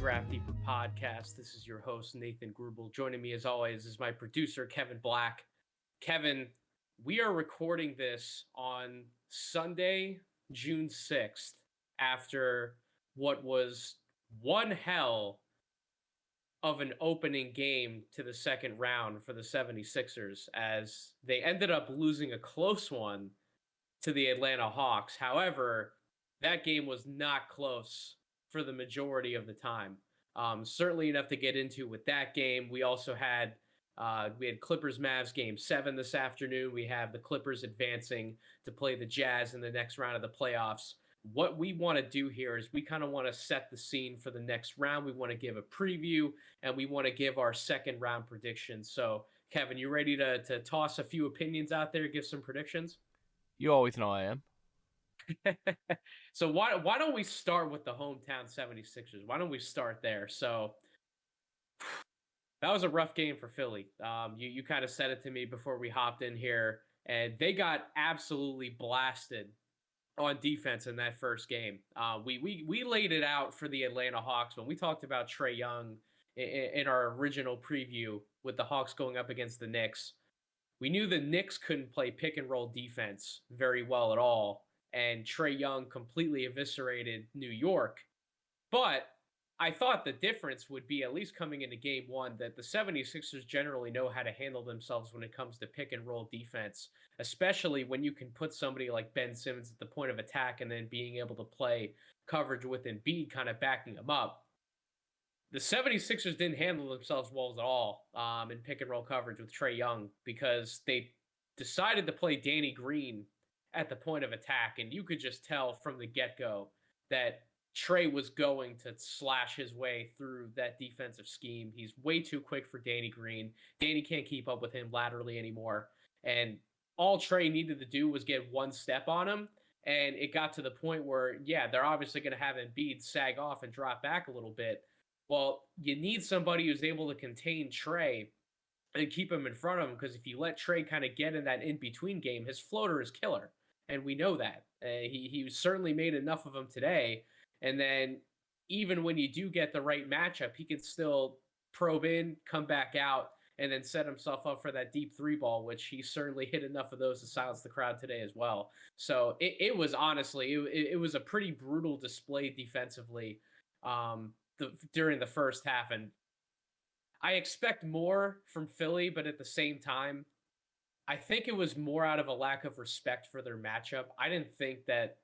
Draft Deeper podcast. This is your host, Nathan Grubel. Joining me, as always, is my producer, Kevin Black. Kevin, we are recording this on Sunday, June 6th, after what was one hell of an opening game to the second round for the 76ers, as they ended up losing a close one to the Atlanta Hawks. However, that game was not close for the majority of the time. Certainly enough to get into with that game. We also had Clippers Mavs game 7 this afternoon. We have the Clippers advancing to play the Jazz in the next round of the playoffs. What we want to do here is we kind of want to set the scene for the next round. We want to give a preview and we want to give our second round predictions. So, Kevin, you ready to toss a few opinions out there, give some predictions? You always know I am. So why don't we start with the hometown 76ers? Why don't we start there? So that was a rough game for Philly. You kind of said it to me before we hopped in here, and they got absolutely blasted on defense in that first game. We laid it out for the Atlanta Hawks when we talked about Trae Young in our original preview with the Hawks going up against the Knicks. We knew the Knicks couldn't play pick and roll defense very well at all, and Trae Young completely eviscerated New York. But I thought the difference would be, at least coming into game one, that the 76ers generally know how to handle themselves when it comes to pick and roll defense, especially when you can put somebody like Ben Simmons at the point of attack and then being able to play coverage with Embiid kind of backing him up. The 76ers didn't handle themselves well at all in pick and roll coverage with Trae Young, because they decided to play Danny Green at the point of attack. And you could just tell from the get-go that Trae was going to slash his way through that defensive scheme. He's way too quick for Danny Green. Danny can't keep up with him laterally anymore. And all Trae needed to do was get one step on him. And it got to the point where, yeah, they're obviously going to have Embiid sag off and drop back a little bit. Well, you need somebody who's able to contain Trae and keep him in front of him, because if you let Trae kind of get in that in-between game, his floater is killer, and we know that. He certainly made enough of them today, and then even when you do get the right matchup, he can still probe in, come back out, and then set himself up for that deep three ball, which he certainly hit enough of those to silence the crowd today as well. So it was honestly, it was a pretty brutal display defensively. During the first half, and I expect more from Philly, but at the same time, I think it was more out of a lack of respect for their matchup. I didn't think that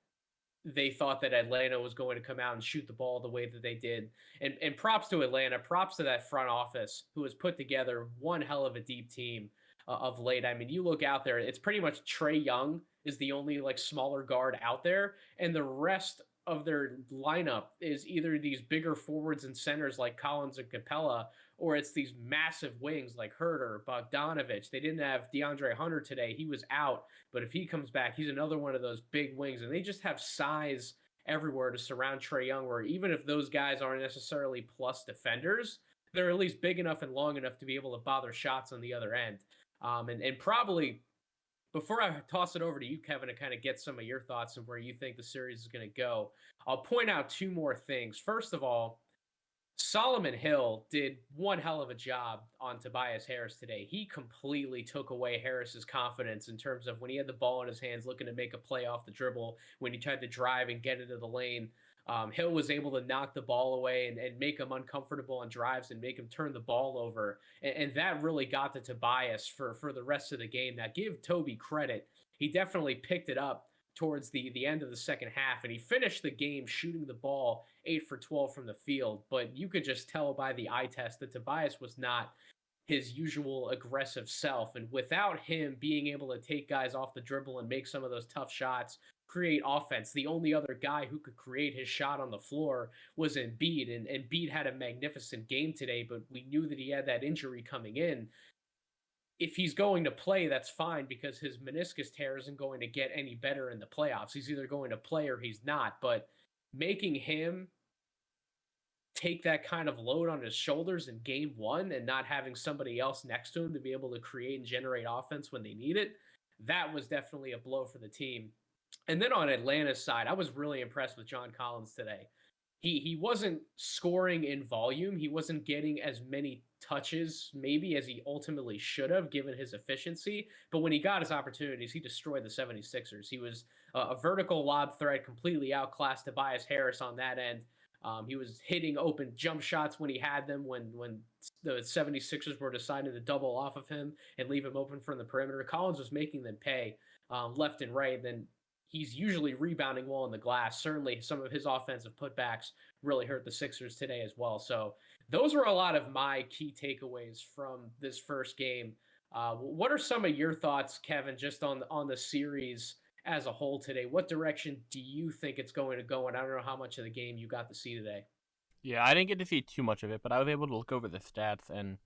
they thought that Atlanta was going to come out and shoot the ball the way that they did. And props to Atlanta, props to that front office who has put together one hell of a deep team of late. I mean, you look out there, it's pretty much Trae Young is the only like smaller guard out there, and the rest of their lineup is either these bigger forwards and centers like Collins and Capella, or it's these massive wings like Herter, Bogdanovich. They didn't have DeAndre Hunter today. He was out, but if he comes back, he's another one of those big wings, and they just have size everywhere to surround Trae Young, where even if those guys aren't necessarily plus defenders, they're at least big enough and long enough to be able to bother shots on the other end. And probably, before I toss it over to you, Kevin, to kind of get some of your thoughts and where you think the series is going to go, I'll point out two more things. First of all, Solomon Hill did one hell of a job on Tobias Harris today. He completely took away Harris's confidence in terms of when he had the ball in his hands looking to make a play off the dribble, when he tried to drive and get into the lane. Hill was able to knock the ball away and make him uncomfortable on drives and make him turn the ball over. And that really got to Tobias for the rest of the game. Now, give Toby credit. He definitely picked it up towards the end of the second half, and he finished the game shooting the ball 8 for 12 from the field. But you could just tell by the eye test that Tobias was not his usual aggressive self. And without him being able to take guys off the dribble and make some of those tough shots, create offense, the only other guy who could create his shot on the floor was Embiid. And Embiid had a magnificent game today, but we knew that he had that injury coming in. If he's going to play, that's fine, because his meniscus tear isn't going to get any better in the playoffs. He's either going to play or he's not. But making him take that kind of load on his shoulders in game one and not having somebody else next to him to be able to create and generate offense when they need it, that was definitely a blow for the team. And then on Atlanta's side, I was really impressed with John Collins today. he wasn't scoring in volume. He wasn't getting as many touches maybe as he ultimately should have given his efficiency. But when he got his opportunities, he destroyed the 76ers. He was a vertical lob threat, completely outclassed Tobias Harris on that end. He was hitting open jump shots when he had them, when the 76ers were deciding to double off of him and leave him open from the perimeter. Collins was making them pay left and right. Then he's usually rebounding well in the glass. Certainly, some of his offensive putbacks really hurt the Sixers today as well. So those were a lot of my key takeaways from this first game. What are some of your thoughts, Kevin, just on the series as a whole today? What direction do you think it's going to go in? I don't know how much of the game you got to see today. Yeah, I didn't get to see too much of it, but I was able to look over the stats and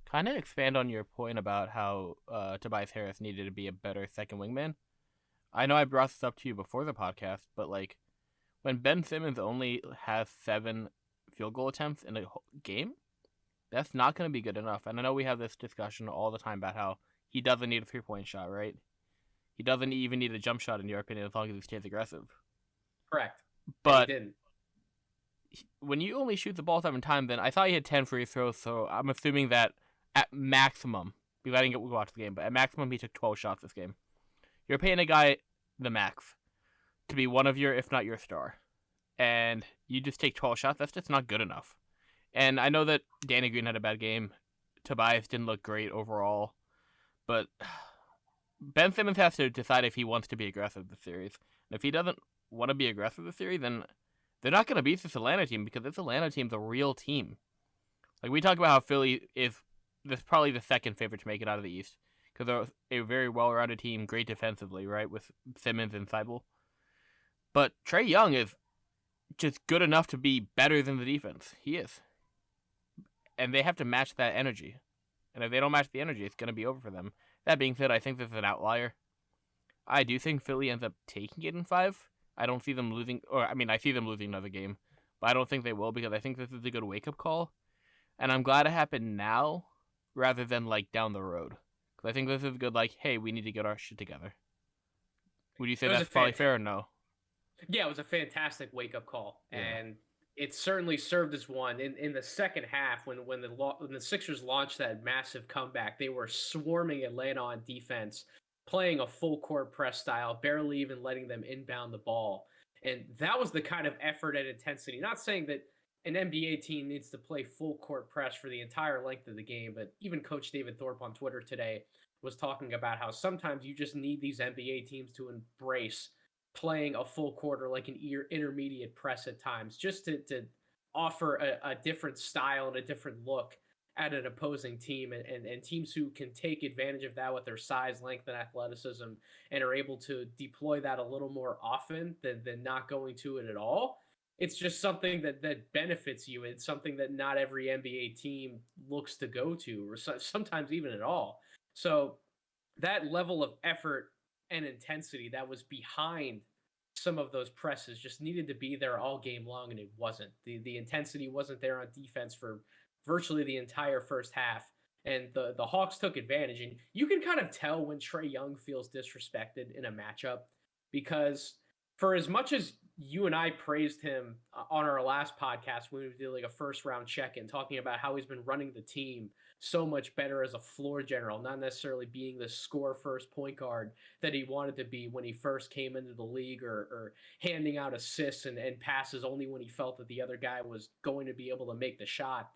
kind of expand on your point about how Tobias Harris needed to be a better second wingman. I know I brought this up to you before the podcast, but like when Ben Simmons only has 7 field goal attempts in a game, that's not going to be good enough. And I know we have this discussion all the time about how he doesn't need a 3-point shot, right? He doesn't even need a jump shot, in your opinion, as long as he stays aggressive. Correct. But he didn't. When you only shoot the ball 7 times, then I thought he had 10 free throws, so I'm assuming that at maximum, because I didn't get to watch the game, but at maximum he took 12 shots this game. You're paying a guy the max to be one of your, if not your star, and you just take 12 shots. That's just not good enough. And I know that Danny Green had a bad game. Tobias didn't look great overall, but Ben Simmons has to decide if he wants to be aggressive this series. And if he doesn't want to be aggressive this series, then they're not going to beat this Atlanta team, because this Atlanta team's a real team. Like, we talk about how Philly is probably the second favorite to make it out of the East, because they're a very well-rounded team, great defensively, right, with Simmons and Seibel. But Trae Young is just good enough to be better than the defense. He is. And they have to match that energy. And if they don't match the energy, it's going to be over for them. That being said, I think this is an outlier. I do think Philly ends up taking it in 5. I don't see them losing, I see them losing another game, but I don't think they will, because I think this is a good wake-up call. And I'm glad it happened now rather than, like, down the road. Because I think this is good, like, hey, we need to get our shit together. Would you say that's probably fair or no? Yeah, it was a fantastic wake-up call. Yeah. And it certainly served as one. In the second half, when the Sixers launched that massive comeback, they were swarming Atlanta on defense, playing a full court press style, barely even letting them inbound the ball. And that was the kind of effort and intensity. Not saying that an NBA team needs to play full court press for the entire length of the game, but even Coach David Thorpe on Twitter today was talking about how sometimes you just need these NBA teams to embrace playing a full quarter, like an intermediate press at times, just to offer a different style and a different look at an opposing team, and teams who can take advantage of that with their size, length, and athleticism, and are able to deploy that a little more often than not going to it at all. It's just something that benefits you. It's something that not every NBA team looks to go to, or sometimes even at all. So that level of effort and intensity that was behind some of those presses just needed to be there all game long, and it wasn't. The intensity wasn't there on defense for virtually the entire first half, and the Hawks took advantage. And you can kind of tell when Trae Young feels disrespected in a matchup, because for as much as you and I praised him on our last podcast when we did like a first round check-in, talking about how he's been running the team so much better as a floor general, not necessarily being the score first point guard that he wanted to be when he first came into the league, or handing out assists and passes only when he felt that the other guy was going to be able to make the shot.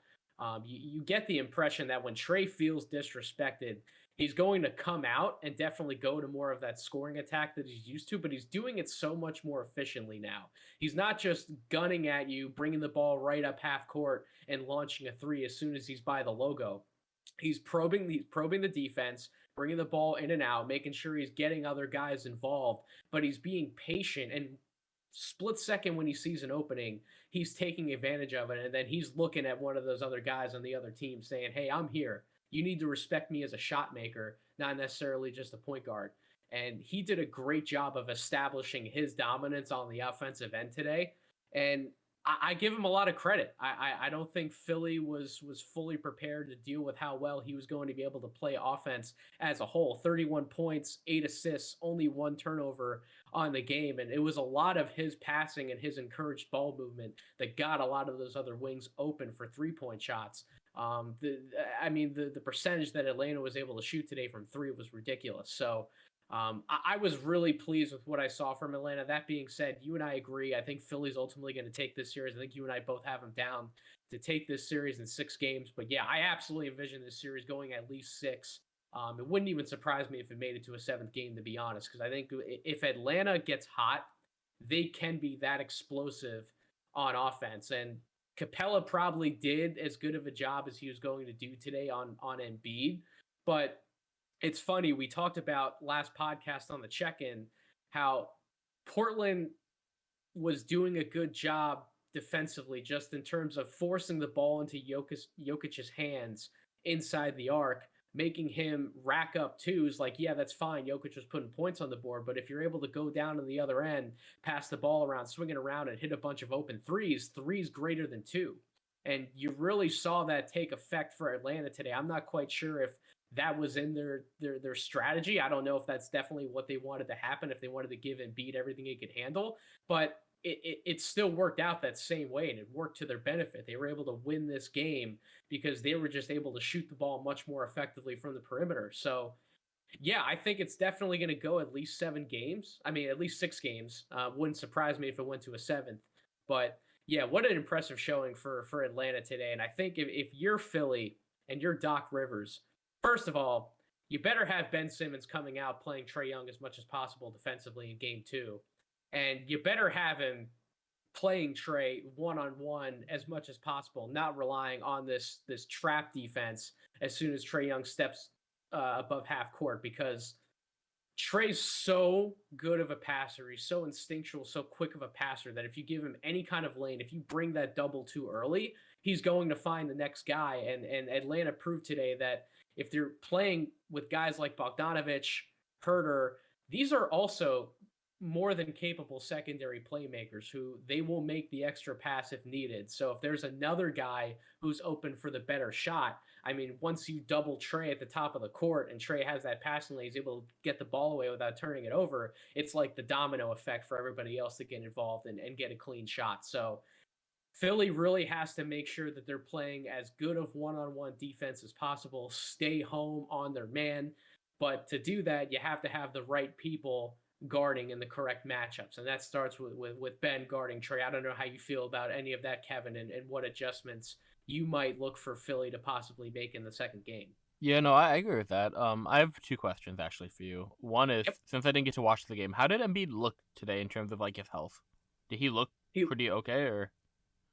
You get the impression that when Trae feels disrespected, he's going to come out and definitely go to more of that scoring attack that he's used to, but he's doing it so much more efficiently now. He's not just gunning at you, bringing the ball right up half court and launching a three as soon as he's by the logo. He's probing the defense, bringing the ball in and out, making sure he's getting other guys involved, but he's being patient, and split second when he sees an opening, he's taking advantage of it, and then he's looking at one of those other guys on the other team saying, hey, I'm here. You need to respect me as a shot maker, not necessarily just a point guard. And he did a great job of establishing his dominance on the offensive end today. And I give him a lot of credit. I don't think Philly was fully prepared to deal with how well he was going to be able to play offense as a whole. 31 points, 8 assists, only 1 turnover on the game, and it was a lot of his passing and his encouraged ball movement that got a lot of those other wings open for 3-point shots. The I mean the percentage that Atlanta was able to shoot today from three was ridiculous. So I was really pleased with what I saw from Atlanta. That being said, you and I agree. I think Philly's ultimately going to take this series. I think you and I both have them down to take this series in 6 games. But yeah, I absolutely envision this series going at least six. It wouldn't even surprise me if it made it to a seventh game, to be honest, because I think if Atlanta gets hot, they can be that explosive on offense. And Capella probably did as good of a job as he was going to do today on Embiid, but it's funny. We talked about last podcast on the check-in how Portland was doing a good job defensively, just in terms of forcing the ball into Jokic's hands inside the arc, making him rack up twos. Like, yeah, that's fine. Jokic was putting points on the board, but if you're able to go down to the other end, pass the ball around, swing it around, and hit a bunch of open threes greater than two. And you really saw that take effect for Atlanta today. I'm not quite sure if that was in their strategy. I don't know if that's definitely what they wanted to happen, if they wanted to give Embiid everything he could handle, but it still worked out that same way, and it worked to their benefit. They were able to win this game because they were just able to shoot the ball much more effectively from the perimeter. So yeah, I think it's definitely going to go at least 7 games. I mean, at least 6 games. Wouldn't surprise me if it went to a seventh. But yeah, what an impressive showing for Atlanta today. And I think if you're Philly and you're Doc Rivers, first of all, you better have Ben Simmons coming out playing Trae Young as much as possible defensively in game two. And you better have him playing Trae one-on-one as much as possible, not relying on this trap defense as soon as Trae Young steps above half court, because Trae's so good of a passer. He's so instinctual, so quick of a passer that if you give him any kind of lane, if you bring that double too early, he's going to find the next guy. And Atlanta proved today that if they're playing with guys like Bogdanovich, Herter, these are also more than capable secondary playmakers who they will make the extra pass if needed. So if there's another guy who's open for the better shot, I mean, once you double Trae at the top of the court and Trae has that passing lane, he's able to get the ball away without turning it over, it's like the domino effect for everybody else to get involved and get a clean shot. So Philly really has to make sure that they're playing as good of one-on-one defense as possible, stay home on their man. But to do that, you have to have the right people guarding in the correct matchups. And that starts with Ben guarding Trae. I don't know how you feel about any of that, Kevin, and what adjustments you might look for Philly to possibly make in the second game. Yeah, no, I agree with that. I have 2 questions actually for you. One is, Yep. since I didn't get to watch the game, how did Embiid look today in terms of like his health? Did he look He pretty okay, or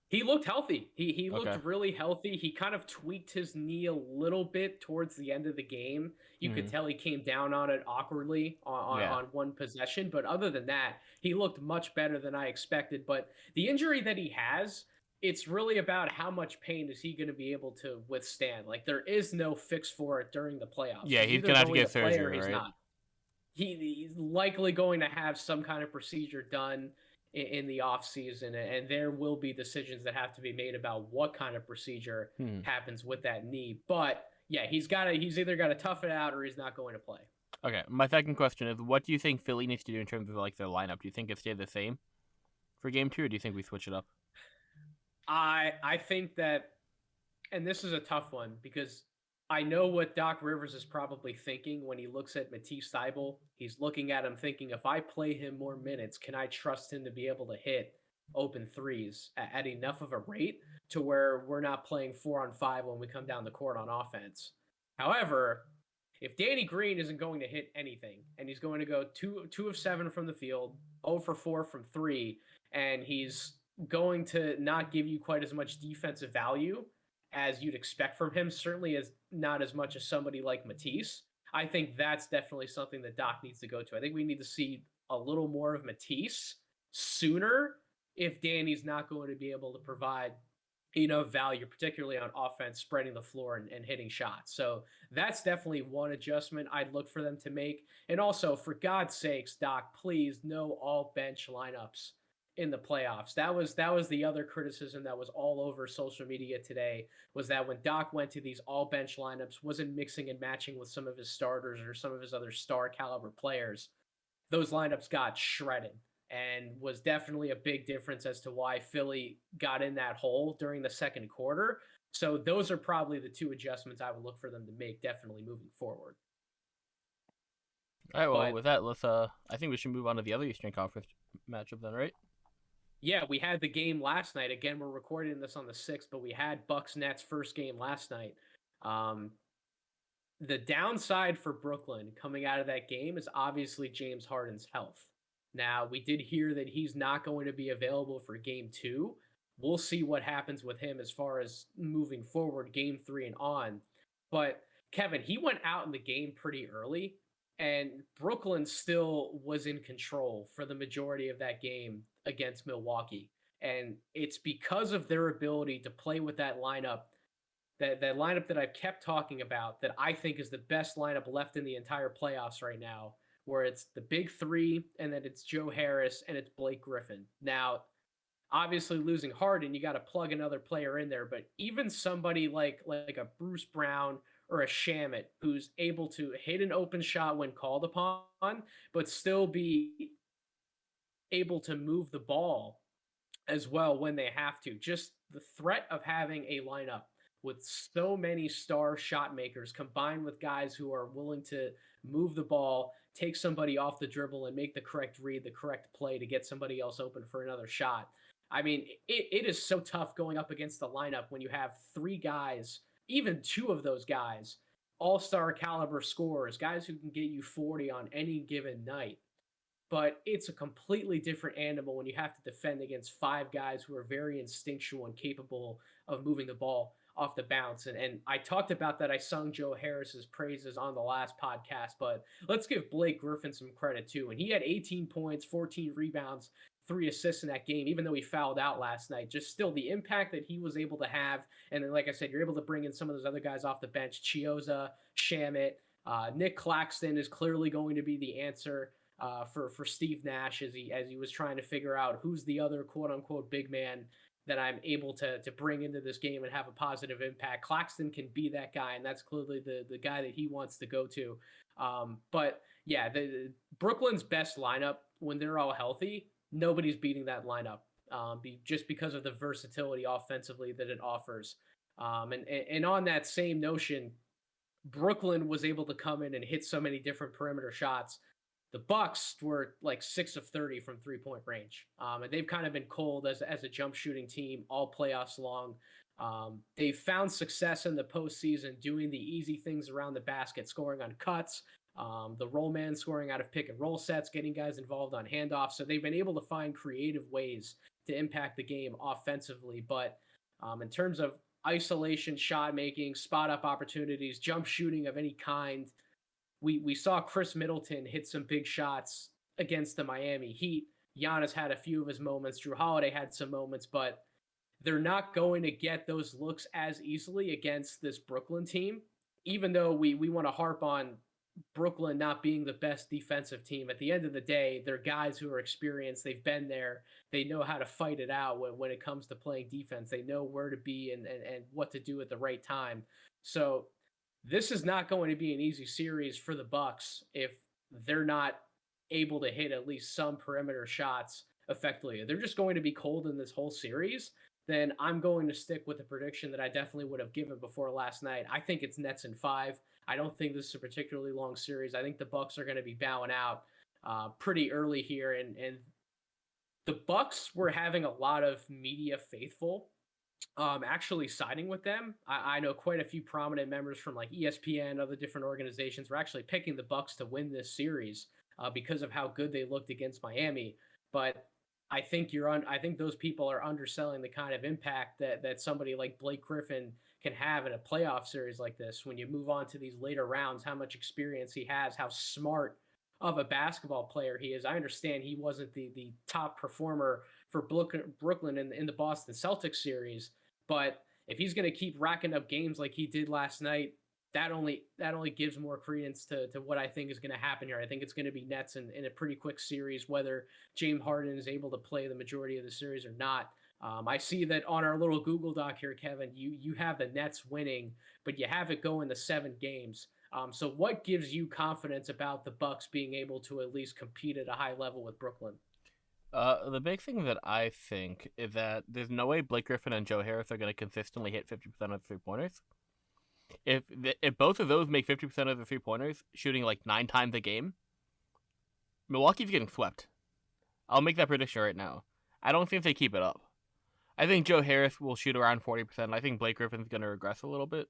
he looked healthy. He okay? looked really healthy. He kind of tweaked his knee a little bit towards the end of the game. You could Hmm. tell he came down on it awkwardly Yeah. on one possession, but other than that, he looked much better than I expected. But the injury that he has, it's really about how much pain is he going to be able to withstand. Like, there is no fix for it during the playoffs. Yeah, he's either gonna have to going get to play or surgery, he's right? not. He's likely going to have some kind of procedure done in the off season, and there will be decisions that have to be made about what kind of procedure Hmm. happens with that knee. But yeah, he's either got to tough it out or he's not going to play. Okay. My second question is, what do you think Philly needs to do in terms of like their lineup? Do you think it stay the same for game 2, or do you think we switch it up? I think that, and this is a tough one because I know what Doc Rivers is probably thinking when he looks at Matisse Thybulle. He's looking at him thinking, if I play him more minutes, can I trust him to be able to hit open threes at enough of a rate to where we're not playing 4-on-5 when we come down the court on offense? However, if Danny Green isn't going to hit anything and he's going to go 2 of 7 from the field, 0 for 4 from 3, and he's going to not give you quite as much defensive value as you'd expect from him, certainly as not as much as somebody like Matisse, I think that's definitely something that Doc needs to go to. I think we need to see a little more of Matisse sooner if Danny's not going to be able to provide enough value, particularly on offense, spreading the floor and hitting shots. So that's definitely one adjustment I'd look for them to make. And also, for God's sakes, Doc, please no all bench lineups in the playoffs. That was the other criticism that was all over social media today, was that when Doc went to these all bench lineups, wasn't mixing and matching with some of his starters or some of his other star caliber players. Those lineups got shredded, and was definitely a big difference as to why Philly got in that hole during the second quarter. So those are probably the two adjustments I would look for them to make, definitely moving forward. All right, well, But with that, let's I think we should move on to the other Eastern Conference matchup then, right? yeah, we had the game last night. Again, we're recording this on the 6th, but we had Bucks Nets first game last night. Um, the downside for Brooklyn coming out of that game is obviously James Harden's health. Now, we did hear that he's not going to be available for game 2. We'll see what happens with him as far as moving forward, game 3 and on. But Kevin, he went out in the game pretty early, and Brooklyn still was in control for the majority of that game against Milwaukee. And it's because of their ability to play with that lineup, that lineup that I've kept talking about, that I think is the best lineup left in the entire playoffs right now, where it's the big three, and then it's Joe Harris and it's Blake Griffin. Now, obviously losing Harden, you got to plug another player in there, but even somebody like a Bruce Brown or a Shamit, who's able to hit an open shot when called upon, but still be able to move the ball as well when they have to. Just the threat of having a lineup with so many star shot makers combined with guys who are willing to move the ball, take somebody off the dribble, and make the correct read, the correct play to get somebody else open for another shot. I mean, it is so tough going up against the lineup when you have three guys, even two of those guys, all-star caliber scorers, guys who can get you 40 on any given night. But it's a completely different animal when you have to defend against five guys who are very instinctual and capable of moving the ball off the bounce. And I talked about that. I sung Joe Harris's praises on the last podcast, but let's give Blake Griffin some credit too. And he had 18 points, 14 rebounds, 3 assists in that game, even though he fouled out last night. Just still the impact that he was able to have. And then, like I said, you're able to bring in some of those other guys off the bench, Chioza, Shamit, Nick Claxton is clearly going to be the answer for Steve Nash as he was trying to figure out who's the other quote unquote big man that I'm able to bring into this game and have a positive impact. Claxton can be that guy, and that's clearly the guy that he wants to go to. But yeah, the Brooklyn's best lineup when they're all healthy, nobody's beating that lineup just because of the versatility offensively that it offers. And on that same notion, Brooklyn was able to come in and hit so many different perimeter shots. The Bucks were like 6 of 30 from 3-point range, and they've kind of been cold as a jump shooting team all playoffs long. They found success in the postseason doing the easy things around the basket, scoring on cuts, the roll man scoring out of pick and roll sets, getting guys involved on handoffs. So they've been able to find creative ways to impact the game offensively. But in terms of isolation, shot making, spot up opportunities, jump shooting of any kind, we saw Chris Middleton hit some big shots against the Miami Heat. Giannis had a few of his moments. Jrue Holiday had some moments, but they're not going to get those looks as easily against this Brooklyn team, even though we want to harp on Brooklyn not being the best defensive team. At the end of the day, they're guys who are experienced. They've been there. They know how to fight it out when it comes to playing defense. They know where to be and what to do at the right time. So this is not going to be an easy series for the Bucks if they're not able to hit at least some perimeter shots effectively. They're just going to be cold in this whole series. Then I'm going to stick with the prediction that I definitely would have given before last night. I think it's Nets in 5. I don't think this is a particularly long series. I think the Bucks are going to be bowing out pretty early here, and the Bucks were having a lot of media faithful actually siding with them. I know quite a few prominent members from like ESPN, other different organizations were actually picking the Bucks to win this series because of how good they looked against Miami. But I think I think those people are underselling the kind of impact that somebody like Blake Griffin can have in a playoff series like this. When you move on to these later rounds, how much experience he has, how smart of a basketball player he is. I understand he wasn't the top performer for Brooklyn in the Boston Celtics series, but if he's going to keep racking up games like he did last night, that only gives more credence to what I think is going to happen here. I think it's going to be Nets in a pretty quick series, whether James Harden is able to play the majority of the series or not. I see that on our little Google Doc here, Kevin. You have the Nets winning, but you have it going to 7 games. So what gives you confidence about the Bucks being able to at least compete at a high level with Brooklyn? The big thing that I think is that there's no way Blake Griffin and Joe Harris are going to consistently hit 50% of 3-pointers. If both of those make 50% of the 3-pointers, shooting like 9 times a game, Milwaukee's getting swept. I'll make that prediction right now. I don't think they keep it up. I think Joe Harris will shoot around 40%. I think Blake Griffin's going to regress a little bit.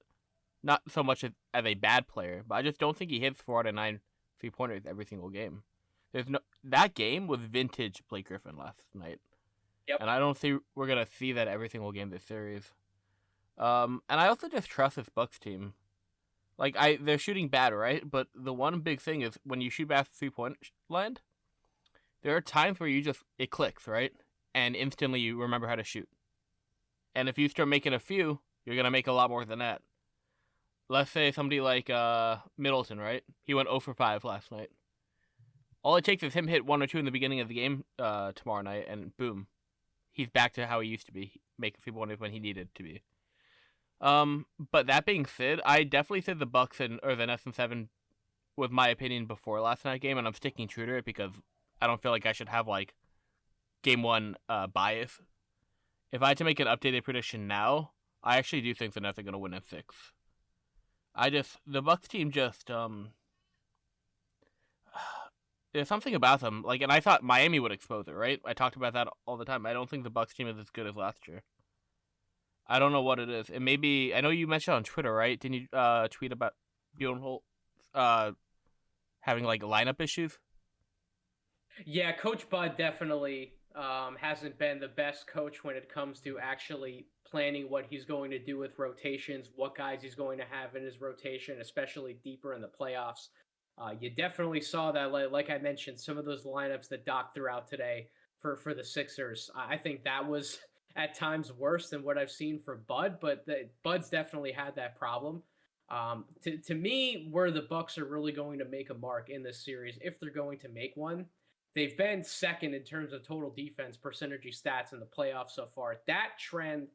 Not so much as a bad player, but I just don't think he hits 4 out of 9 3-pointers every single game. That game was vintage Blake Griffin last night. Yep. And I don't think we're going to see that every single game this series. And I also just trust this Bucks team. They're shooting bad, right? But the one big thing is when you shoot past 3-point land, there are times where it clicks, right? And instantly you remember how to shoot. And if you start making a few, you're going to make a lot more than that. Let's say somebody like Middleton, right? He went 0 for 5 last night. All it takes is him hit 1 or 2 in the beginning of the game tomorrow night, and boom. He's back to how he used to be, making 3-pointers when he needed to be. But that being said, I definitely said the Bucks or the Nets in 7 was my opinion before last night's game, and I'm sticking true to it because I don't feel like I should have game 1 bias. If I had to make an updated prediction now, I actually do think the Nets are going to win in 6. The Bucks team there's something about them, and I thought Miami would expose it, right? I talked about that all the time. I don't think the Bucks team is as good as last year. I don't know what it is. It may be, I know you mentioned on Twitter, right? Didn't you tweet about Budenholzer having lineup issues? Yeah, Coach Bud definitely hasn't been the best coach when it comes to actually planning what he's going to do with rotations, what guys he's going to have in his rotation, especially deeper in the playoffs. You definitely saw that, like I mentioned, some of those lineups that Doc threw out today for the Sixers. I think that was at times worse than what I've seen for Bud, but Bud's definitely had that problem. To me, where the Bucks are really going to make a mark in this series, if they're going to make one, they've been second in terms of total defense per synergy stats in the playoffs so far. That trend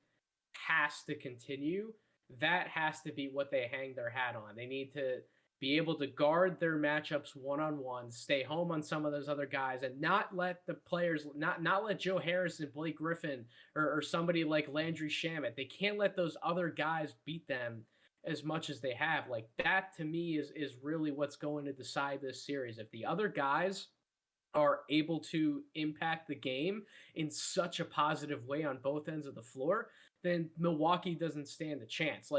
has to continue. That has to be what they hang their hat on. They need to be able to guard their matchups one-on-one, stay home on some of those other guys, and not let the players, not let Joe Harris and Blake Griffin or somebody like Landry Shamet, they can't let those other guys beat them as much as they have. That to me is really what's going to decide this series. If the other guys are able to impact the game in such a positive way on both ends of the floor, then Milwaukee doesn't stand a chance.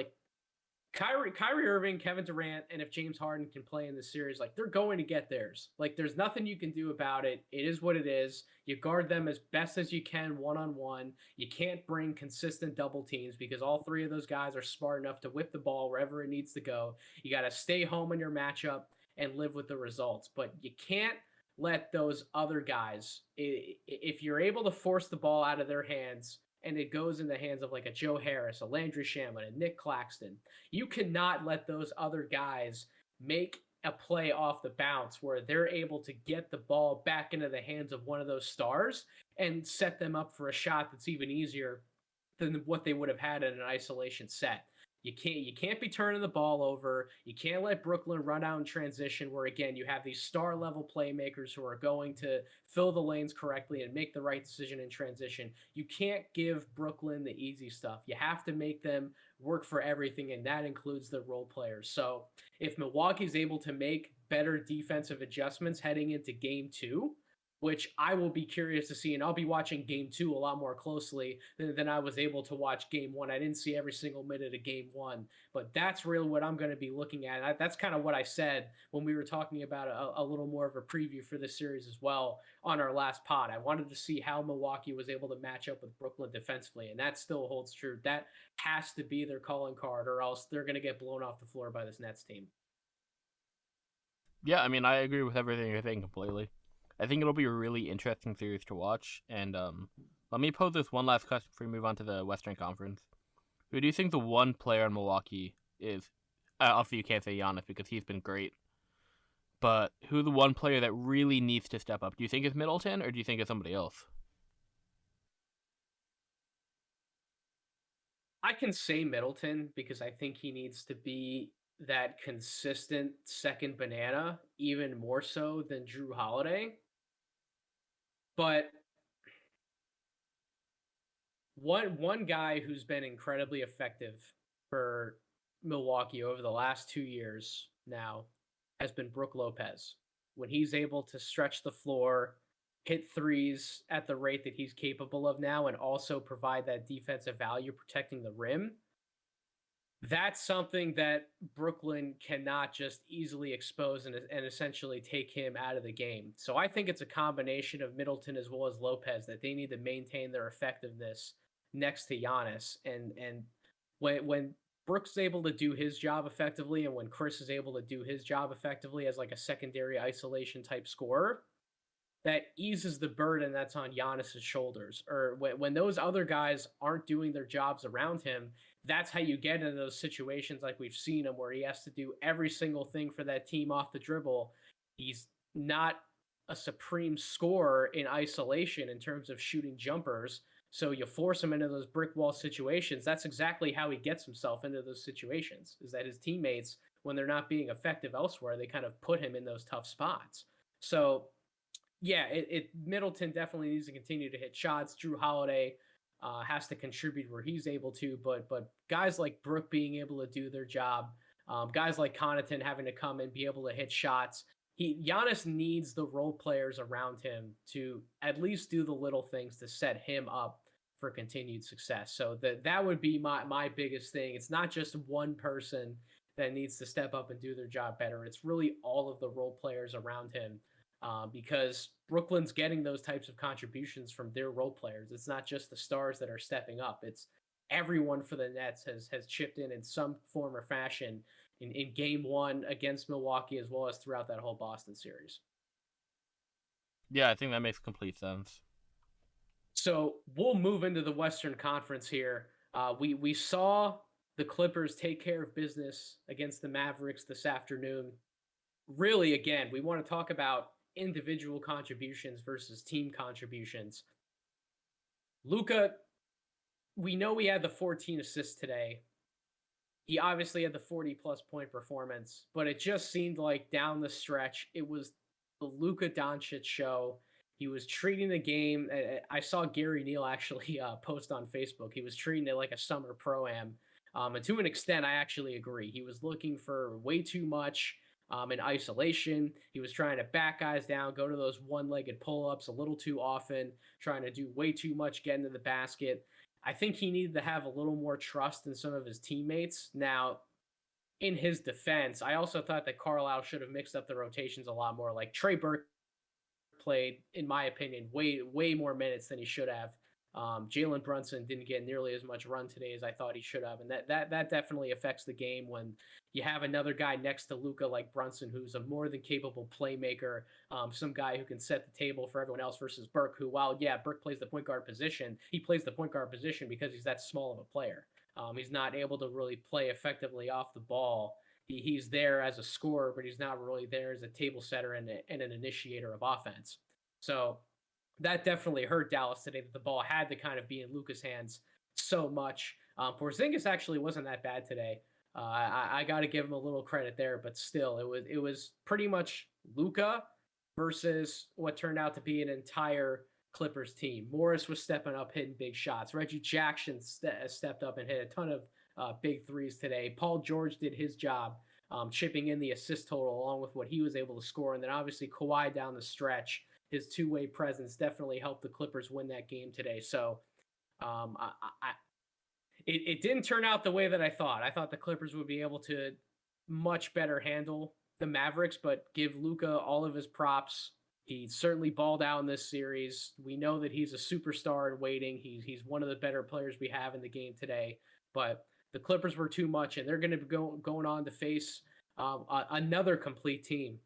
Kyrie Irving, Kevin Durant, and if James Harden can play in this series, they're going to get theirs. There's nothing you can do about it. It is what it is. You guard them as best as you can one-on-one. You can't bring consistent double teams because all 3 of those guys are smart enough to whip the ball wherever it needs to go. You got to stay home in your matchup and live with the results. But you can't let those other guys, if you're able to force the ball out of their hands and it goes in the hands of a Joe Harris, a Landry Shamet, a Nick Claxton, you cannot let those other guys make a play off the bounce where they're able to get the ball back into the hands of one of those stars and set them up for a shot that's even easier than what they would have had in an isolation set. You can't be turning the ball over. You can't let Brooklyn run out in transition where, again, you have these star-level playmakers who are going to fill the lanes correctly and make the right decision in transition. You can't give Brooklyn the easy stuff. You have to make them work for everything, and that includes the role players. So if Milwaukee's able to make better defensive adjustments heading into Game 2, which I will be curious to see, and I'll be watching Game 2 a lot more closely than I was able to watch Game 1. I didn't see every single minute of Game 1, but that's really what I'm going to be looking at. That's kind of what I said when we were talking about a little more of a preview for this series as well on our last pod. I wanted to see how Milwaukee was able to match up with Brooklyn defensively, and that still holds true. That has to be their calling card, or else they're going to get blown off the floor by this Nets team. Yeah, I mean, I agree with everything you're saying completely. I think it'll be a really interesting series to watch. And let me pose this one last question before we move on to the Western Conference. Who do you think the one player in Milwaukee is? Obviously, you can't say Giannis because he's been great. But who's the one player that really needs to step up? Do you think it's Middleton, or do you think it's somebody else? I can say Middleton because I think he needs to be that consistent second banana, even more so than Drew Holiday. But one guy who's been incredibly effective for Milwaukee over the last 2 years now has been Brook Lopez. When he's able to stretch the floor, hit threes at the rate that he's capable of now, and also provide that defensive value protecting the rim, that's something that Brooklyn cannot just easily expose and essentially take him out of the game. So I think it's a combination of Middleton as well as Lopez that they need to maintain their effectiveness next to Giannis. And when Brooks is able to do his job effectively, and when Chris is able to do his job effectively as like a secondary isolation type scorer, that eases the burden that's on Giannis's shoulders. Or when those other guys aren't doing their jobs around him, that's how you get into those situations like we've seen him, where he has to do every single thing for that team off the dribble. He's not a supreme scorer in isolation in terms of shooting jumpers. So you force him into those brick wall situations. That's exactly how he gets himself into those situations, is that his teammates, when they're not being effective elsewhere, they kind of put him in those tough spots. So yeah, Middleton definitely needs to continue to hit shots. Drew Holiday has to contribute where he's able to, but guys like Brook being able to do their job, guys like Connaughton having to come and be able to hit shots. Giannis needs the role players around him to at least do the little things to set him up for continued success. So that would be my biggest thing. It's not just one person that needs to step up and do their job better. It's really all of the role players around him, because Brooklyn's getting those types of contributions from their role players. It's not just the stars that are stepping up. It's everyone for the Nets has chipped in some form or fashion in game one against Milwaukee, as well as throughout that whole Boston series. Yeah, I think that makes complete sense. So we'll move into the Western Conference here. We saw the Clippers take care of business against the Mavericks this afternoon. Really, again, we want to talk about individual contributions versus team contributions. Luka, we know he had the 14 assists today. He obviously had the 40-plus point performance, but it just seemed like down the stretch, it was the Luka Doncic show. He was treating the game. I saw Gary Neal actually post on Facebook. He was treating it like a summer pro-am. And to an extent, I actually agree. He was looking for way too much in isolation. He was trying to back guys down, go to those one-legged pull-ups a little too often, trying to do way too much getting to the basket. I think he needed to have a little more trust in some of his teammates. Now, in his defense, I also thought that Carlisle should have mixed up the rotations a lot more. Like Trey Burke played, in my opinion, way more minutes than he should have. Jalen Brunson didn't get nearly as much run today as I thought he should have, and that definitely affects the game when you have another guy next to Luka like Brunson, who's a more than capable playmaker, some guy who can set the table for everyone else, versus Burke, who, while Burke plays the point guard position, he plays the point guard position because he's that small of a player. He's not able to really play effectively off the ball. He's there as a scorer, but he's not really there as a table setter and an initiator of offense. So that definitely hurt Dallas today, that the ball had to kind of be in Luka's hands so much. Porzingis actually wasn't that bad today. I got to give him a little credit there, but still, it was pretty much Luka versus what turned out to be an entire Clippers team. Morris was stepping up, hitting big shots. Reggie Jackson stepped up and hit a ton of big threes today. Paul George did his job, chipping in the assist total along with what he was able to score. And then obviously Kawhi down the stretch, his two-way presence definitely helped the Clippers win that game today. So it didn't turn out the way that I thought. I thought the Clippers would be able to much better handle the Mavericks, but give Luka all of his props. He certainly balled out in this series. We know that he's a superstar in waiting. He's one of the better players we have in the game today. But the Clippers were too much, and they're going to be going on to face another complete team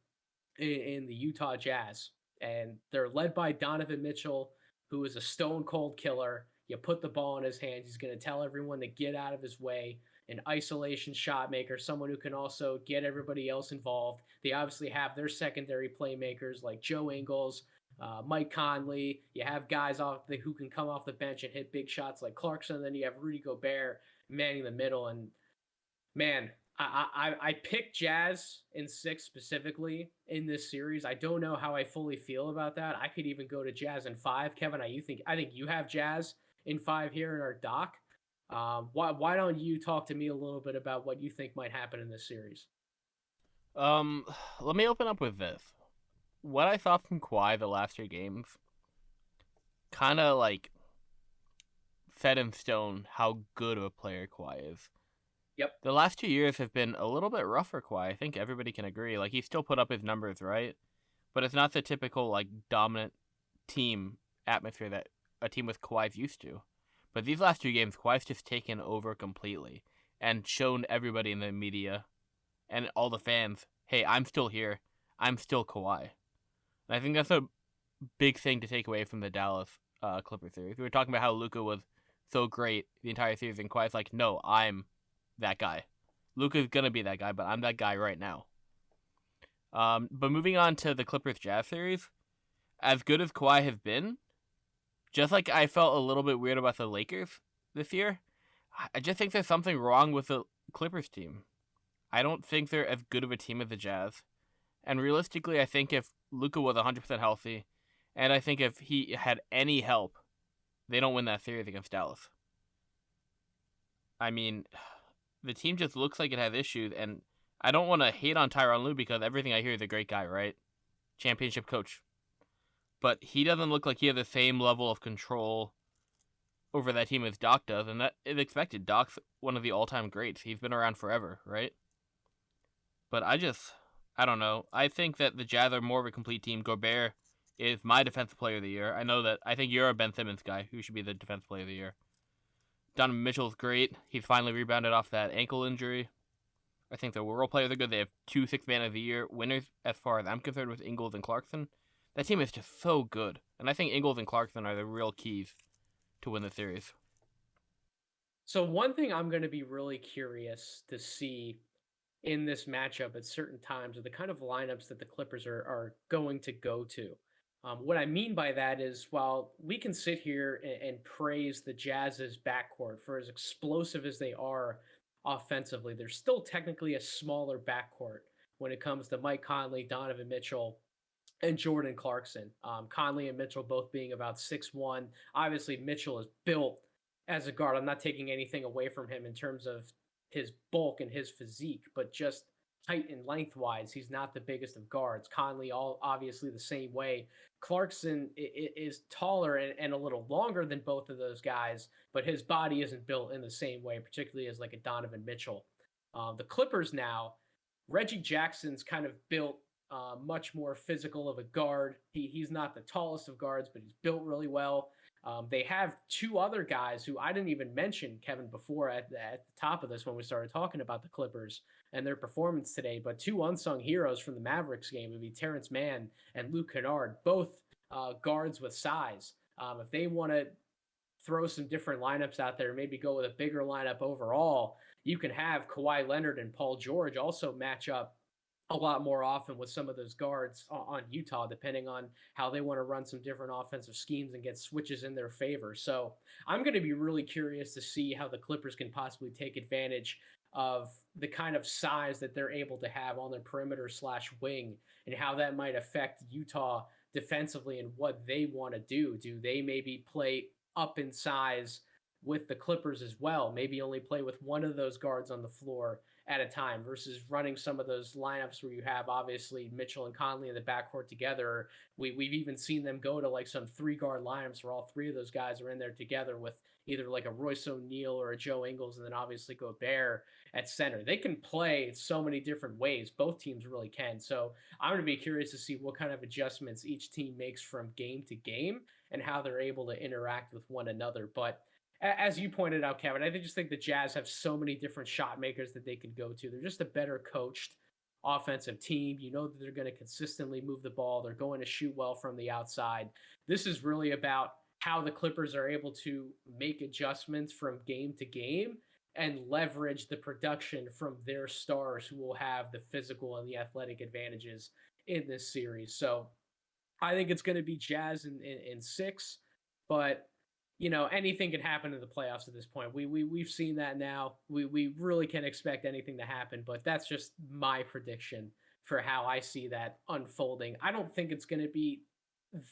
in the Utah Jazz. And they're led by Donovan Mitchell, who is a stone cold killer. You put the ball in his hands, he's going to tell everyone to get out of his way. an isolation shot maker, someone who can also get everybody else involved. They obviously have their secondary playmakers like Joe Ingles, Mike Conley. You have guys who can come off the bench and hit big shots like Clarkson. And then you have Rudy Gobert manning the middle. And man, I picked Jazz in 6 specifically in this series. I don't know how I fully feel about that. I could even go to Jazz in 5. Kevin, I think you have Jazz in 5 here in our doc. Why don't you talk to me a little bit about what you think might happen in this series? Let me open up with this. What I saw from Kawhi the last 3 games, kind of like set in stone how good of a player Kawhi is. Yep. The last 2 years have been a little bit rough for Kawhi. I think everybody can agree. Like, he still put up his numbers, right? But it's not the typical, like, dominant team atmosphere that a team with Kawhi's used to. But these last 2 games, Kawhi's just taken over completely and shown everybody in the media and all the fans, hey, I'm still here. I'm still Kawhi. And I think that's a big thing to take away from the Dallas Clippers series. We were talking about how Luka was so great the entire series, and Kawhi's like, no, I'm that guy. Luka's gonna be that guy, but I'm that guy right now. But moving on to the Clippers Jazz series, as good as Kawhi has been, just like I felt a little bit weird about the Lakers this year, I just think there's something wrong with the Clippers team. I don't think they're as good of a team as the Jazz. And realistically, I think if Luka was 100% healthy, and I think if he had any help, they don't win that series against Dallas. I mean, the team just looks like it has issues, and I don't want to hate on Tyronn Lue because everything I hear is a great guy, right? Championship coach. But he doesn't look like he has the same level of control over that team as Doc does, and that is expected. Doc's one of the all-time greats. He's been around forever, right? But I don't know. I think that the Jazz are more of a complete team. Gobert is my defensive player of the year. I think you're a Ben Simmons guy who should be the defensive player of the year. Donovan Mitchell's great. He's finally rebounded off that ankle injury. I think the role players are good. They have 2 Sixth Man of the Year winners as far as I'm concerned with Ingles and Clarkson. That team is just so good. And I think Ingles and Clarkson are the real keys to win the series. So one thing I'm going to be really curious to see in this matchup at certain times are the kind of lineups that the Clippers are going to go to. What I mean by that is, while we can sit here and praise the Jazz's backcourt for as explosive as they are offensively, they're still technically a smaller backcourt when it comes to Mike Conley, Donovan Mitchell, and Jordan Clarkson. Conley and Mitchell both being about 6'1". Obviously, Mitchell is built as a guard. I'm not taking anything away from him in terms of his bulk and his physique, but just height and lengthwise, he's not the biggest of guards. Conley, all obviously the same way. Clarkson is taller and a little longer than both of those guys, but his body isn't built in the same way, particularly as like a Donovan Mitchell. The Clippers now, Reggie Jackson's kind of built much more physical of a guard. He's not the tallest of guards, but he's built really well. They have 2 other guys who I didn't even mention, Kevin, before at the top of this when we started talking about the Clippers and their performance today. But 2 unsung heroes from the Mavericks game would be Terrence Mann and Luke Kennard, both guards with size. If they want to throw some different lineups out there, maybe go with a bigger lineup overall, you can have Kawhi Leonard and Paul George also match up a lot more often with some of those guards on Utah, depending on how they want to run some different offensive schemes and get switches in their favor. So I'm going to be really curious to see how the Clippers can possibly take advantage of the kind of size that they're able to have on their perimeter / wing, and how that might affect Utah defensively and what they want to do. Do they maybe play up in size with the Clippers as well? Maybe only play with one of those guards on the floor at a time versus running some of those lineups where you have obviously Mitchell and Conley in the backcourt together. We've even seen them go to like some 3-guard lineups where all 3 of those guys are in there together with either like a Royce O'Neal or a Joe Ingles, and then obviously Gobert at center. They can play so many different ways. Both teams really can. So I'm going to be curious to see what kind of adjustments each team makes from game to game and how they're able to interact with one another. But as you pointed out, Kevin, I just think the Jazz have so many different shot makers that they could go to. They're just a better coached offensive team. You know that they're going to consistently move the ball. They're going to shoot well from the outside. This is really about how the Clippers are able to make adjustments from game to game and leverage the production from their stars who will have the physical and the athletic advantages in this series. So I think it's going to be Jazz in six, but anything can happen in the playoffs at this point. We've seen that now. We really can expect anything to happen, but that's just my prediction for how I see that unfolding. I don't think it's going to be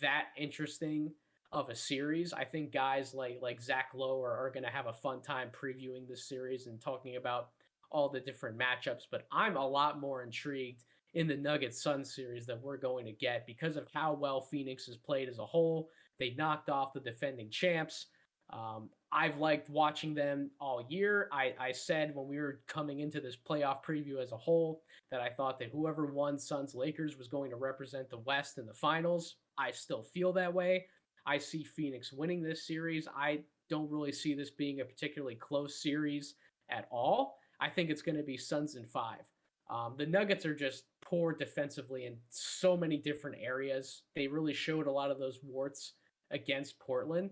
that interesting of a series. I think guys like Zach Lowe are going to have a fun time previewing this series and talking about all the different matchups. But I'm a lot more intrigued in the Nuggets Sun series that we're going to get because of how well Phoenix has played as a whole. They knocked off the defending champs. I've liked watching them all year. I said when we were coming into this playoff preview as a whole that I thought that whoever won Suns Lakers was going to represent the West in the finals. I still feel that way. I see Phoenix winning this series. I don't really see this being a particularly close series at all. I think it's going to be Suns in five. The Nuggets are just poor defensively in so many different areas. They really showed a lot of those warts against Portland.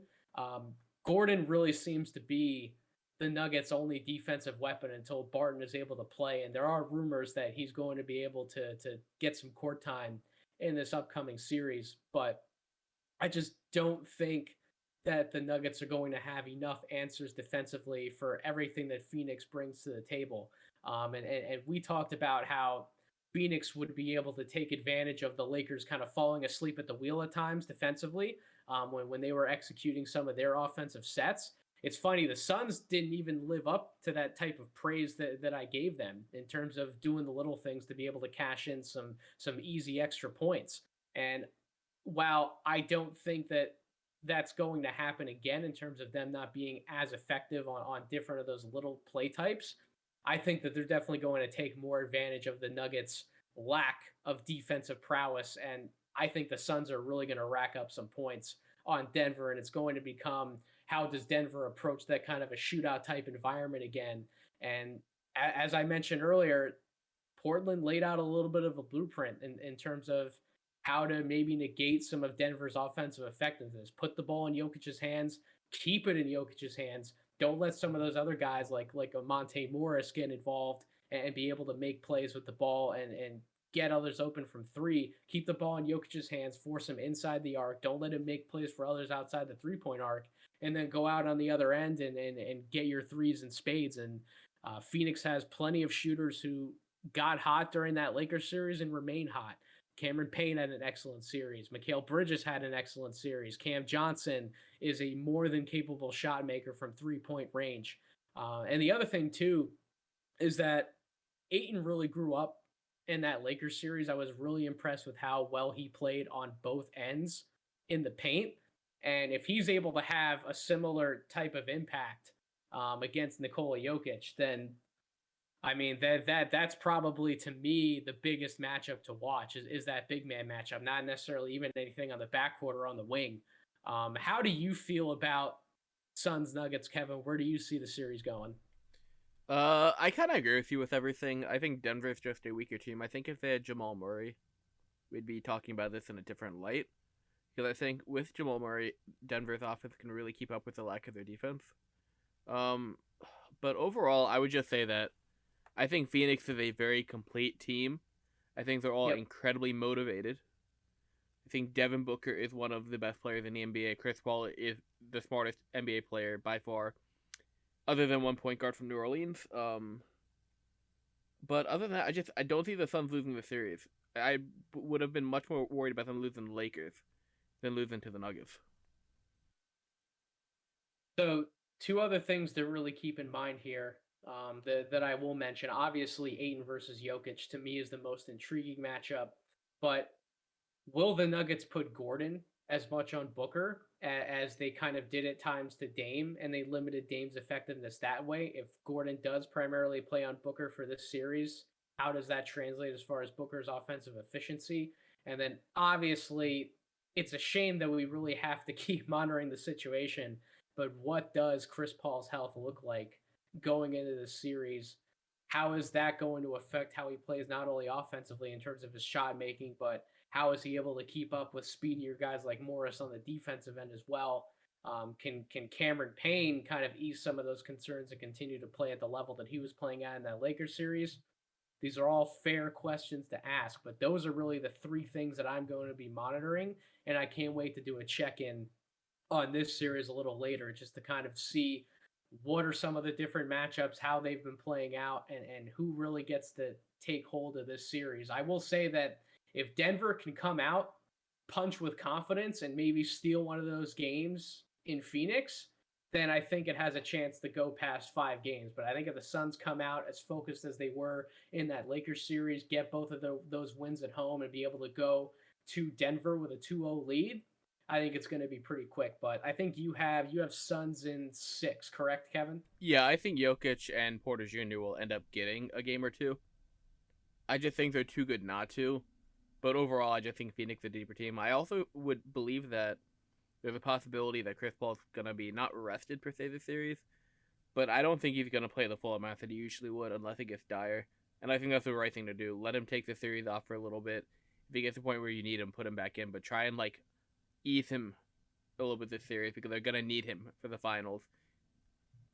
Gordon really seems to be the Nuggets' only defensive weapon until Barton is able to play. And there are rumors that he's going to be able to get some court time in this upcoming series. But I just don't think that the Nuggets are going to have enough answers defensively for everything that Phoenix brings to the table. And we talked about how Phoenix would be able to take advantage of the Lakers kind of falling asleep at the wheel at times defensively when they were executing some of their offensive sets. It's funny, the Suns didn't even live up to that type of praise that I gave them in terms of doing the little things to be able to cash in some easy extra points. And while I don't think that that's going to happen again in terms of them not being as effective on different of those little play types, I think that they're definitely going to take more advantage of the Nuggets' lack of defensive prowess. And I think the Suns are really going to rack up some points on Denver. And it's going to become how does Denver approach that kind of a shootout type environment again? And as I mentioned earlier, Portland laid out a little bit of a blueprint in terms of how to maybe negate some of Denver's offensive effectiveness. Put the ball in Jokic's hands, keep it in Jokic's hands. Don't let some of those other guys like a Monte Morris get involved and be able to make plays with the ball and get others open from three. Keep the ball in Jokic's hands, force him inside the arc. Don't let him make plays for others outside the three-point arc, and then go out on the other end and get your threes and spades. And Phoenix has plenty of shooters who got hot during that Lakers series and remain hot. Cameron Payne had an excellent series. Mikal Bridges had an excellent series. Cam Johnson is a more than capable shot maker from three-point range. And the other thing, too, is that Ayton really grew up in that Lakers series. I was really impressed with how well he played on both ends in the paint. And if he's able to have a similar type of impact against Nikola Jokic, then I mean that's probably to me the biggest matchup to watch is that big man matchup, not necessarily even anything on the backcourt or on the wing. How do you feel about Suns Nuggets, Kevin? Where do you see the series going? I kind of agree with you with everything. I think Denver's just a weaker team. I think if they had Jamal Murray, we'd be talking about this in a different light. Because I think with Jamal Murray, Denver's offense can really keep up with the lack of their defense. But overall, I would just say that I think Phoenix is a very complete team. I think they're all incredibly motivated. I think Devin Booker is one of the best players in the NBA. Chris Paul is the smartest NBA player by far, other than one point guard from New Orleans. But other than that, I don't see the Suns losing the series. I would have been much more worried about them losing the Lakers than losing to the Nuggets. So, two other things to really keep in mind here that I will mention. Obviously, Ayton versus Jokic to me is the most intriguing matchup. But will the Nuggets put Gordon as much on Booker as they kind of did at times to Dame, and they limited Dame's effectiveness that way? If Gordon does primarily play on Booker for this series, how does that translate as far as Booker's offensive efficiency? And then obviously, it's a shame that we really have to keep monitoring the situation, but what does Chris Paul's health look like going into the series? How is that going to affect how he plays not only offensively in terms of his shot making, but how is he able to keep up with speedier guys like Morris on the defensive end as well? Can Cameron Payne kind of ease some of those concerns and continue to play at the level that he was playing at in that Lakers series? These are all fair questions to ask, but those are really the three things that I'm going to be monitoring, and I can't wait to do a check-in on this series a little later just to kind of see what are some of the different matchups, how they've been playing out, and who really gets to take hold of this series. I will say that if Denver can come out, punch with confidence, and maybe steal one of those games in Phoenix, then I think it has a chance to go past 5 games. But I think if the Suns come out as focused as they were in that Lakers series, get both of those wins at home, and be able to go to Denver with a 2-0 lead, I think it's going to be pretty quick. But I think you have Suns in 6, correct, Kevin? Yeah, I think Jokic and Porter Jr. will end up getting a game or two. I just think they're too good not to. But overall, I just think Phoenix is a deeper team. I also would believe that there's a possibility that Chris Paul's going to be not rested per se this series, but I don't think he's going to play the full amount that he usually would unless it gets dire. And I think that's the right thing to do. Let him take the series off for a little bit. If he gets to the point where you need him, put him back in, but try and ease him a little bit this series because they're going to need him for the finals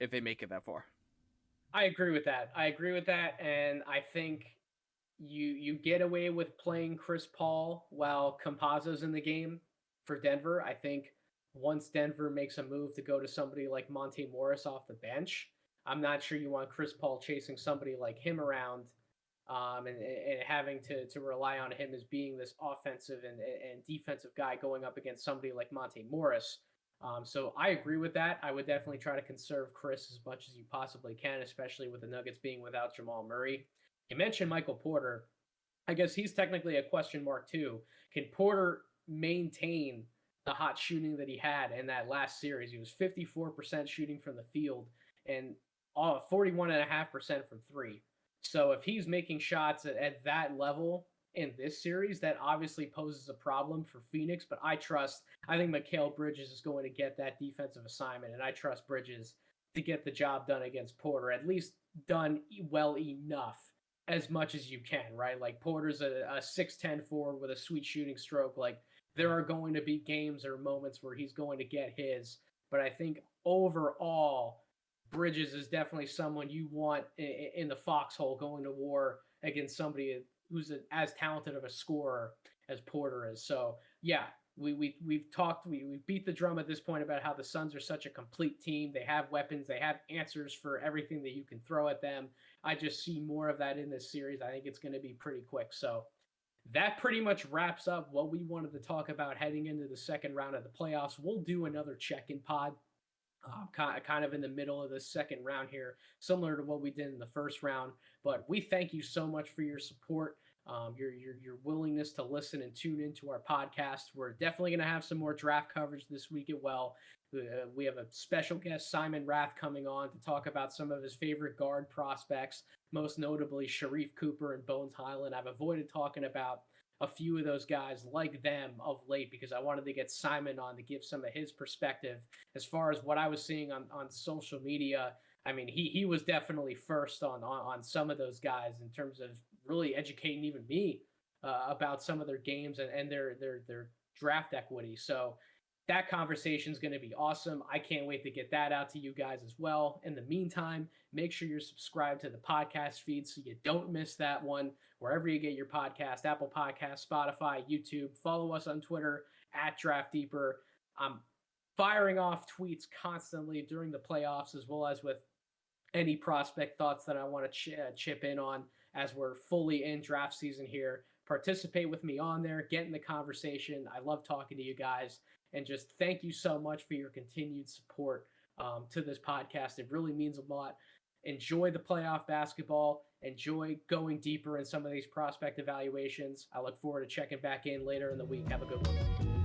if they make it that far. I agree with that. And I think you get away with playing Chris Paul while Campazzo's in the game for Denver. I think once Denver makes a move to go to somebody like Monte Morris off the bench, I'm not sure you want Chris Paul chasing somebody like him around, and having to rely on him as being this offensive and defensive guy going up against somebody like Monte Morris. So I agree with that. I would definitely try to conserve Chris as much as you possibly can, especially with the Nuggets being without Jamal Murray. You mentioned Michael Porter. I guess he's technically a question mark too. Can Porter maintain the hot shooting that he had in that last series? He was 54% shooting from the field and 41.5% from three. So if he's making shots at that level in this series, that obviously poses a problem for Phoenix. But I think Mikal Bridges is going to get that defensive assignment, and I trust Bridges to get the job done against Porter, at least done well enough, as much as you can, right? Like Porter's a 6'10" forward with a sweet shooting stroke. Like there are going to be games or moments where he's going to get his. But I think overall, Bridges is definitely someone you want in the foxhole going to war against somebody who's as talented of a scorer as Porter is. So yeah, we've beat the drum at this point about how the Suns are such a complete team. They have weapons, they have answers for everything that you can throw at them. I just see more of that in this series. I think it's going to be pretty quick. So that pretty much wraps up what we wanted to talk about heading into the second round of the playoffs. We'll do another check-in pod kind of in the middle of the second round here, similar to what we did in the first round. But we thank you so much for your support, your willingness to listen and tune into our podcast. We're definitely going to have some more draft coverage this week as well. We have a special guest, Simon Rath, coming on to talk about some of his favorite guard prospects, most notably Sharif Cooper and Bones Highland. I've avoided talking about a few of those guys like them of late because I wanted to get Simon on to give some of his perspective as far as what I was seeing on social media. I mean, he was definitely first on some of those guys in terms of really educating even me about some of their games and their draft equity. So that conversation is going to be awesome. I can't wait to get that out to you guys as well. In the meantime, make sure you're subscribed to the podcast feed so you don't miss that one wherever you get your podcast, Apple Podcasts, Spotify, YouTube. Follow us on Twitter @DraftDeeper. I'm firing off tweets constantly during the playoffs as well as with any prospect thoughts that I want to chip in on as we're fully in draft season here. Participate with me on there, get in the conversation. I love talking to you guys. And just thank you so much for your continued support to this podcast. It really means a lot. Enjoy the playoff basketball. Enjoy going deeper in some of these prospect evaluations. I look forward to checking back in later in the week. Have a good one.